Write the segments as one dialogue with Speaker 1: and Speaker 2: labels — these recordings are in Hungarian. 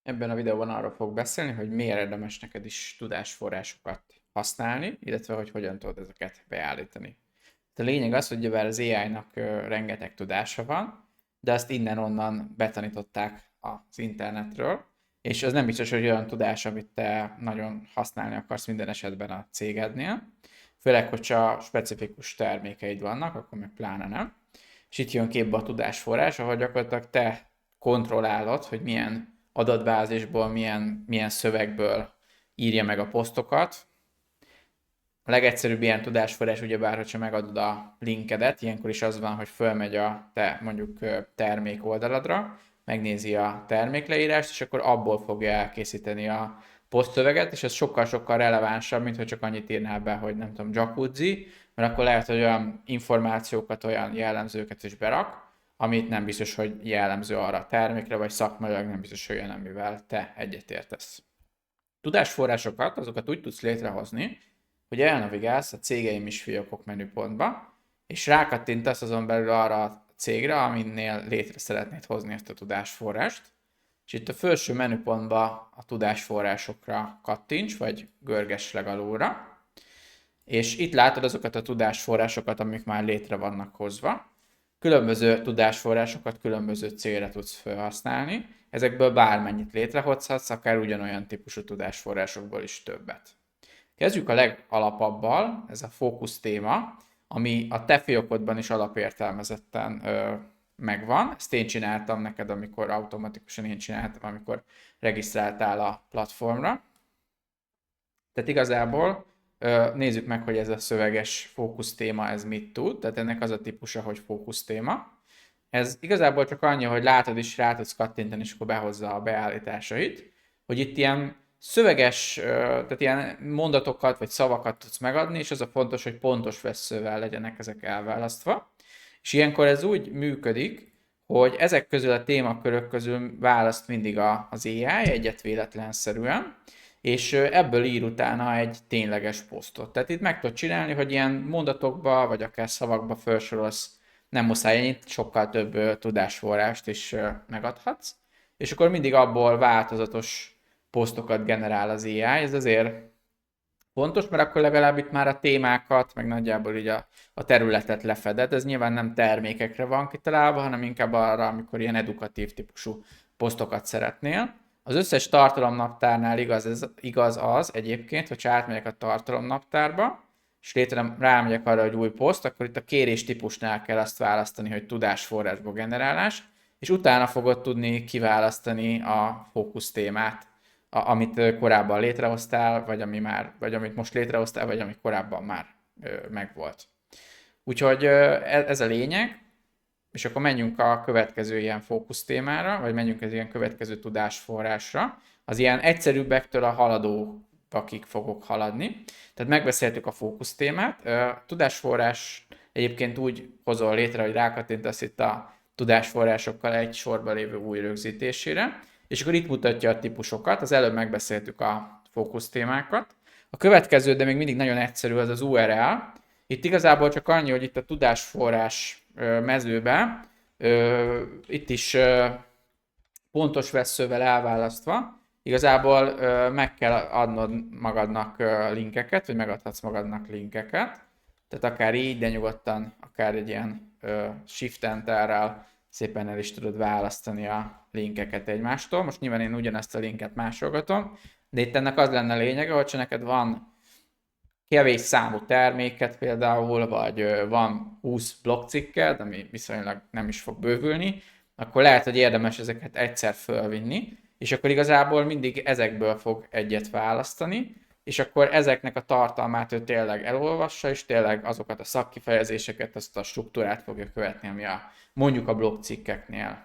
Speaker 1: Ebben a videóban arról fogok beszélni, hogy miért érdemes neked is tudásforrásokat használni, illetve hogy hogyan tudod ezeket beállítani. A lényeg az, hogy ugyebár az AI-nak rengeteg tudása van, de azt innen-onnan betanították az internetről, és az nem biztos, hogy olyan tudás, amit te nagyon használni akarsz minden esetben a cégednél, főleg, hogyha specifikus termékeid vannak, akkor meg pláne nem. És itt jön képbe a tudásforrás, ahol gyakorlatilag te kontrollálod, hogy milyen adatbázisból, milyen szövegből írja meg a posztokat. A legegyszerűbb ilyen tudásforrás, ugyebár, hogyha megadod a linkedet, ilyenkor is az van, hogy fölmegy a te mondjuk termék oldaladra, megnézi a termékleírást, és akkor abból fogja elkészíteni a posztszöveget, és ez sokkal-sokkal relevánsabb, mint hogy csak annyit írnál be, hogy nem tudom, jacuzzi, mert akkor lehet, hogy olyan információkat, olyan jellemzőket is berak, amit nem biztos, hogy jellemző arra a termékre, vagy szakmailag nem biztos, hogy olyan, amivel te egyetértesz. Tudásforrásokat, azokat úgy tudsz létrehozni, hogy elnavigálsz a cégeim is fiókok menüpontba, és rákattintasz azon belül arra a cégre, aminél létre szeretnéd hozni ezt a tudásforrást, és itt a felső menüpontba a tudásforrásokra kattints, vagy görgess legalulra, és itt látod azokat a tudásforrásokat, amik már létre vannak hozva. Különböző tudásforrásokat különböző célra tudsz felhasználni, ezekből bármennyit létrehozhatsz, akár ugyanolyan típusú tudásforrásokból is többet. Kezdjük a legalapabbal, ez a fókusz téma, ami a te fiókodban is alapértelmezetten megvan. Ezt én csináltam neked, amikor automatikusan én csináltam, amikor regisztráltál a platformra. Tehát igazából nézzük meg, hogy ez a szöveges fókusz téma, ez mit tud. Tehát ennek az a típusa, hogy fókusz téma. Ez igazából csak annyi, hogy látod is, rá tudsz kattintani, és akkor behozza a beállításait, hogy itt ilyen szöveges, tehát ilyen mondatokat vagy szavakat tudsz megadni, és az a fontos, hogy pontos vesszővel legyenek ezek elválasztva. És ilyenkor ez úgy működik, hogy ezek közül a témakörök közül választ mindig az AI egyet véletlenszerűen, és ebből ír utána egy tényleges posztot. Tehát itt meg tudod csinálni, hogy ilyen mondatokba, vagy akár szavakba felsorolsz, nem muszáj ennyit, sokkal több tudásforrást is megadhatsz, és akkor mindig abból változatos posztokat generál az AI, ez azért fontos, mert akkor legalább itt már a témákat, meg nagyjából így a területet lefeded. Ez nyilván nem termékekre van kitalálva, hanem inkább arra, amikor ilyen edukatív típusú posztokat szeretnél. Az összes tartalomnaptárnál igaz az egyébként, hogyha átmegyek a tartalomnaptárba, és rámegyek arra, hogy új poszt, akkor itt a kérés típusnál kell azt választani, hogy tudásforrásból generálás, és utána fogod tudni kiválasztani a fókusz témát, amit korábban létrehoztál, vagy amit most létrehoztál, vagy ami korábban már megvolt. Úgyhogy ez a lényeg, és akkor menjünk a következő ilyen fókusz témára, vagy menjünk az ilyen következő tudásforrásra. Az ilyen egyszerűbbektől a haladókig fogok haladni. Tehát megbeszéltük a fókusz témát. Tudásforrás egyébként úgy hozol létre, hogy rákattintasz itt a tudásforrásokkal egy sorba lévő új rögzítésére, és akkor itt mutatja a típusokat. Az előbb megbeszéltük a fókusz témákat. A következő, de még mindig nagyon egyszerű, az az URL. Itt igazából csak annyi, hogy itt a tudásforrás mezőbe, itt is pontos vesszővel elválasztva, igazából meg kell adnod magadnak linkeket, vagy megadhatsz magadnak linkeket. Tehát akár így, de nyugodtan, akár egy ilyen Shift-Enterrel szépen el is tudod választani a linkeket egymástól. Most nyilván én ugyanezt a linket másolgatom, de itt ennek az lenne a lényege, hogyha neked van kevés számú terméket például, vagy van 20 blokkcikked, ami viszonylag nem is fog bővülni, akkor lehet, hogy érdemes ezeket egyszer fölvinni, és akkor igazából mindig ezekből fog egyet választani, és akkor ezeknek a tartalmát ő tényleg elolvassa, és tényleg azokat a szakkifejezéseket, azt a struktúrát fogja követni, ami mondjuk a blokkcikkeknél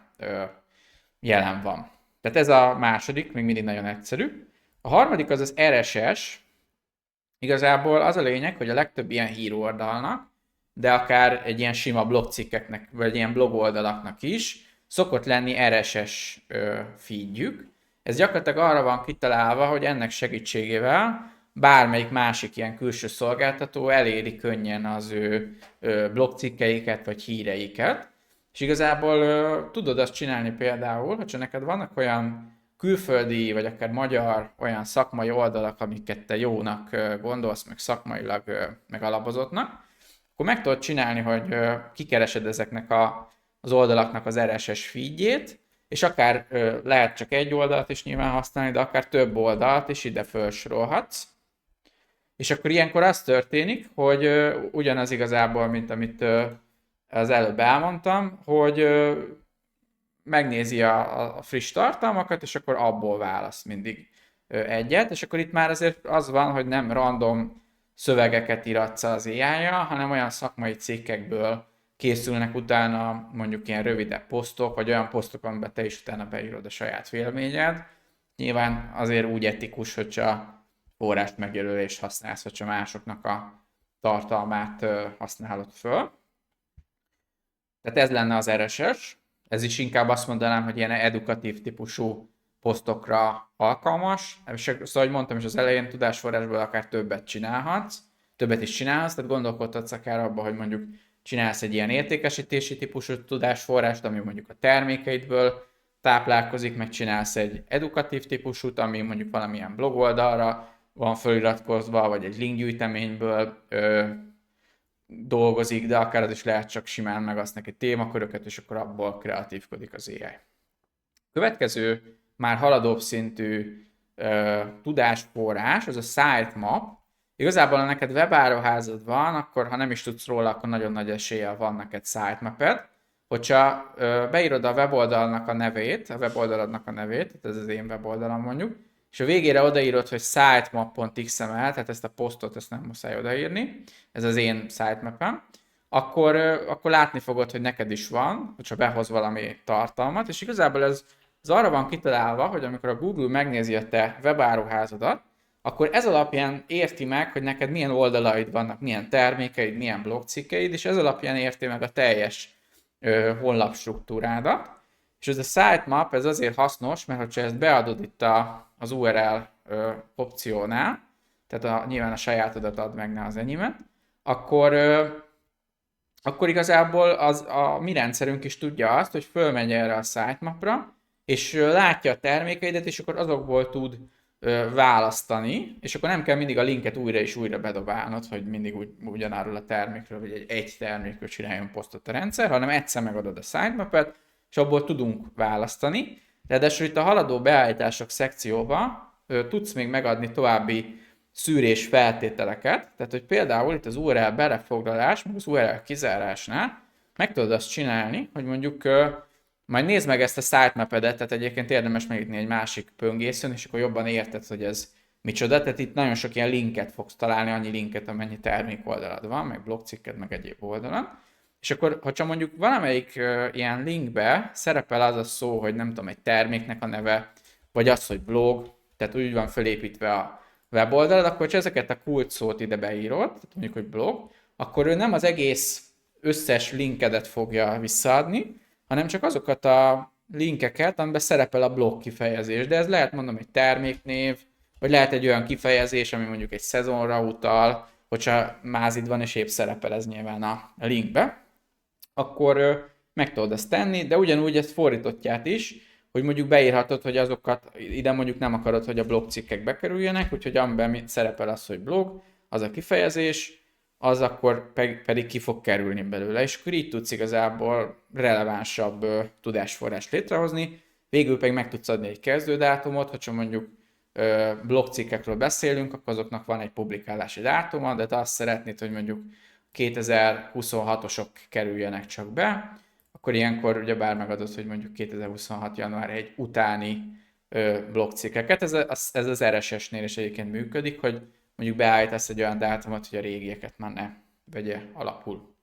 Speaker 1: jelen van. Tehát ez a második, még mindig nagyon egyszerű. A harmadik az az RSS. Igazából az a lényeg, hogy a legtöbb ilyen híroldalnak, de akár egy ilyen sima blogcikkeknek, vagy ilyen blogoldalaknak is szokott lenni RSS feedjük. Ez gyakorlatilag arra van kitalálva, hogy ennek segítségével bármelyik másik ilyen külső szolgáltató eléri könnyen az ő blogcikkeiket vagy híreiket. És igazából tudod azt csinálni például, hogyha neked vannak olyan külföldi, vagy akár magyar olyan szakmai oldalak, amiket te jónak gondolsz, meg szakmailag megalapozottnak, akkor meg tudod csinálni, hogy kikeresed ezeknek az oldalaknak az RSS feedjét, és akár lehet csak egy oldalt is nyilván használni, de akár több oldalt is ide felsorolhatsz. És akkor ilyenkor az történik, hogy ugyanaz igazából, mint amit az előbb elmondtam, hogy megnézi a friss tartalmakat, és akkor abból választ mindig egyet, és akkor itt már azért az van, hogy nem random szövegeket iratsz az AI-ja, hanem olyan szakmai cikkekből készülnek utána mondjuk ilyen rövidebb posztok, vagy olyan posztok, amiben te is utána beírod a saját véleményed. Nyilván azért úgy etikus, hogyha forrást megjelölést használsz, hogyha másoknak a tartalmát használod föl. Tehát ez lenne az RSS. Ez is inkább azt mondanám, hogy ilyen edukatív típusú posztokra alkalmas. És szóval, ahogy mondtam is az elején, tudásforrásból akár többet is csinálhatsz, tehát gondolkodhatsz akár abban, hogy mondjuk csinálsz egy ilyen értékesítési típusú tudásforrást, ami mondjuk a termékeidből táplálkozik, meg csinálsz egy edukatív típusút, ami mondjuk valamilyen blogoldalra van feliratkozva, vagy egy linkgyűjteményből dolgozik, de akár az is lehet csak simán megadsz neki témaköröket, és akkor abból kreatívkodik az AI. Következő, már haladóbb szintű tudásforrás, az a sitemap. Igazából, ha neked webáruházad van, akkor ha nem is tudsz róla, akkor nagyon nagy eséllyel van neked sitemaped. Hogyha beírod a weboldalnak a nevét, a weboldaladnak a nevét, tehát ez az én weboldalam mondjuk, és a végére odaírod, hogy sitemap.xml, tehát ezt a posztot ezt nem muszáj odaírni, ez az én sitemapem, akkor látni fogod, hogy neked is van, hogyha behoz valami tartalmat, és igazából ez arra van kitalálva, hogy amikor a Google megnézi a te webáruházadat, akkor ez alapján érti meg, hogy neked milyen oldalaid vannak, milyen termékeid, milyen blogcikkeid, és ez alapján érti meg a teljes honlap struktúrádat. És ez a sitemap, ez azért hasznos, mert ha ezt beadod itt az URL opciónál, tehát nyilván a sajátodat ad meg, ne az enyémet, akkor igazából a mi rendszerünk is tudja azt, hogy fölmegy erre a sitemapra, és látja a termékeidet, és akkor azokból tud választani, és akkor nem kell mindig a linket újra és újra bedobálnod, hogy mindig ugyanarról a termékről, vagy egy termékről csináljon posztot a rendszer, hanem egyszer megadod a sitemapet, és abból tudunk választani. Ráadásul itt a haladó beállítások szekcióban tudsz még megadni további szűrés feltételeket, tehát hogy például itt az URL belefoglalás, meg az URL kizárásnál meg tudod azt csinálni, hogy mondjuk majd nézd meg ezt a sitemapedet, tehát egyébként érdemes megnyitni egy másik pöngészőn, és akkor jobban érted, hogy ez micsoda. Tehát itt nagyon sok ilyen linket fogsz találni, annyi linket, amennyi termékoldalad van, meg blogcikket, meg egyéb oldalon. És akkor, ha csak mondjuk valamelyik ilyen linkbe szerepel az a szó, hogy nem tudom, egy terméknek a neve, vagy az, hogy blog, tehát úgy van felépítve a weboldalad, akkor ha ezeket a kulcsszót ide beírod, tehát mondjuk, hogy blog, akkor ő nem az egész összes linkedet fogja visszaadni, hanem csak azokat a linkeket, amiben szerepel a blog kifejezés. De ez lehet mondom egy terméknév, vagy lehet egy olyan kifejezés, ami mondjuk egy szezonra utal, hogyha mázid van és épp szerepel ez nyilván a linkbe, akkor meg tudod ezt tenni, de ugyanúgy ezt fordítottját is, hogy mondjuk beírhatod, hogy azokat, ide mondjuk nem akarod, hogy a blogcikkek bekerüljenek, úgyhogy amiben szerepel az, hogy blog, az a kifejezés, az akkor pedig ki fog kerülni belőle, és akkor így tudsz igazából relevánsabb tudásforrást létrehozni, végül pedig meg tudsz adni egy kezdődátumot, hogyha mondjuk blogcikkekről beszélünk, akkor azoknak van egy publikálási dátuma, de te azt szeretnéd, hogy mondjuk 2026-osok kerüljenek csak be, akkor ilyenkor ugyebár megadod, hogy mondjuk 2026. január 1 utáni blogcikkeket. Ez az RSS-nél is egyébként működik, hogy mondjuk beállítasz egy olyan dátumot, hogy a régieket már ne vegye alapul.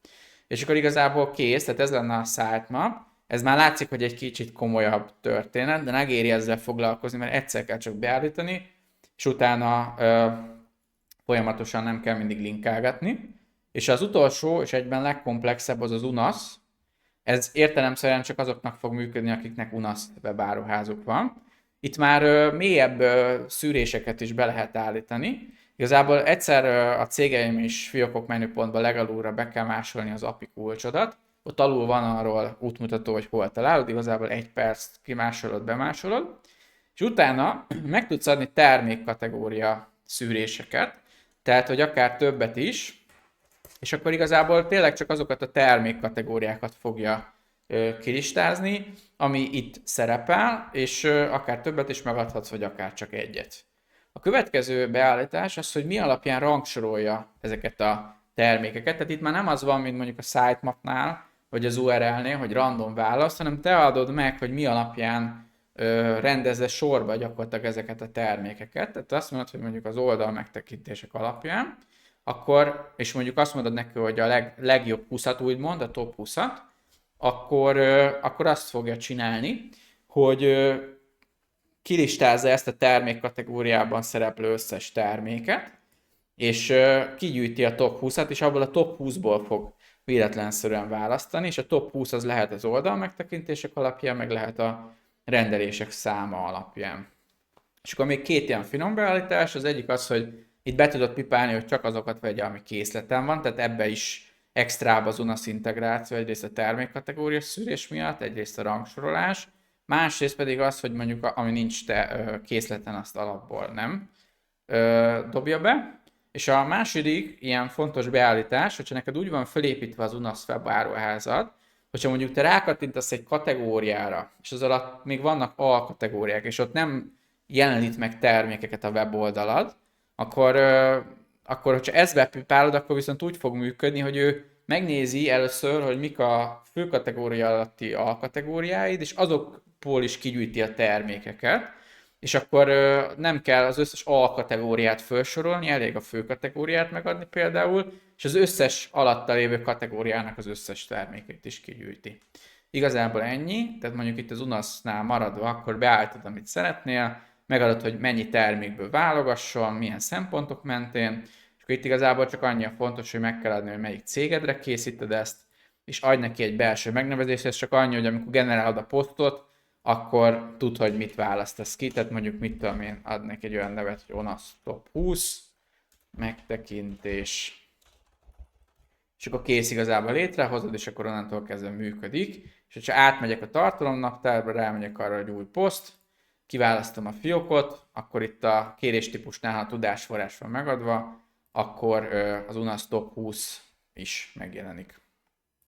Speaker 1: És akkor igazából kész, tehát ez lenne a sitemap. Ez már látszik, hogy egy kicsit komolyabb történet, de megéri ezzel foglalkozni, mert egyszer kell csak beállítani, és utána folyamatosan nem kell mindig linkálgatni. És az utolsó, és egyben legkomplexebb az UNAS. Ez értelemszerűen csak azoknak fog működni, akiknek UNAS webáruházuk van. Itt már mélyebb szűréseket is be lehet állítani. Igazából egyszer a cégeim is fiókok menüpontban legalulra be kell másolni az API kulcsodat. Ott alul van arról útmutató, hogy hol találod, igazából 1 perc kimásolod, bemásolod. És utána meg tudsz adni termékkategória szűréseket, tehát hogy akár többet is, és akkor igazából tényleg csak azokat a termékkategóriákat fogja kilistázni, ami itt szerepel, és akár többet is megadhatsz, vagy akár csak egyet. A következő beállítás az, hogy mi alapján rangsorolja ezeket a termékeket. Tehát itt már nem az van, mint mondjuk a sitemapnál, vagy az URL-nél, hogy random válasz, hanem te adod meg, hogy mi alapján rendezze sorba gyakorlatilag ezeket a termékeket. Tehát azt mondod, hogy mondjuk az oldal megtekintések alapján, akkor, és mondjuk azt mondod neki, hogy a legjobb 20-at úgymond, a top 20-at, akkor azt fogja csinálni, hogy kilistázza ezt a termékkategóriában szereplő összes terméket, és kigyűjti a top 20-at, és abból a top 20-ból fog véletlenszerűen választani, és a top 20 az lehet az oldal megtekintések alapján, meg lehet a rendelések száma alapján. És akkor még két ilyen finom beállítás, az egyik az, hogy itt be tudod pipálni, hogy csak azokat vegye, ami készleten van, tehát ebbe is extrább az UNAS integráció, egyrészt a termékkategória szűrés miatt, egyrészt a rangsorolás, másrészt pedig az, hogy mondjuk ami nincs készleten, azt alapból nem dobja be. És a második ilyen fontos beállítás, hogyha neked úgy van felépítve az UNAS webáruházad, hogyha mondjuk te rákattintasz egy kategóriára, és az alatt még vannak alkategóriák, és ott nem jelenít meg termékeket a weboldalad, akkor hogyha ezt bepipálod, akkor viszont úgy fog működni, hogy ő megnézi először, hogy mik a főkategória alatti alkategóriáid, és azokból is kigyűjti a termékeket, és akkor nem kell az összes alkategóriát felsorolni, elég a főkategóriát megadni például, és az összes alatta lévő kategóriának az összes termékét is kigyűjti. Igazából ennyi, tehát mondjuk itt az UNAS-nál maradva, akkor beállítod, amit szeretnél, megadod, hogy mennyi termékből válogasson, milyen szempontok mentén, és akkor itt igazából csak annyi a fontos, hogy meg kell adni, hogy melyik cégedre készíted ezt, és adj neki egy belső megnevezést, ez csak annyi, hogy amikor generálod a posztot, akkor tud, hogy mit választasz ki, tehát mondjuk mit tudom én, ad neki egy olyan nevet, hogy UNAS Top 20, megtekintés, és akkor kész igazából létrehozod, és akkor onnantól kezdve működik, és hogyha átmegyek a tartalomnaptárba, rámegyek arra, hogy új poszt, kiválasztom a fiókot, akkor itt a kéréstípusnál, ha a tudásforrás van megadva, akkor az UNAS Top 20 is megjelenik.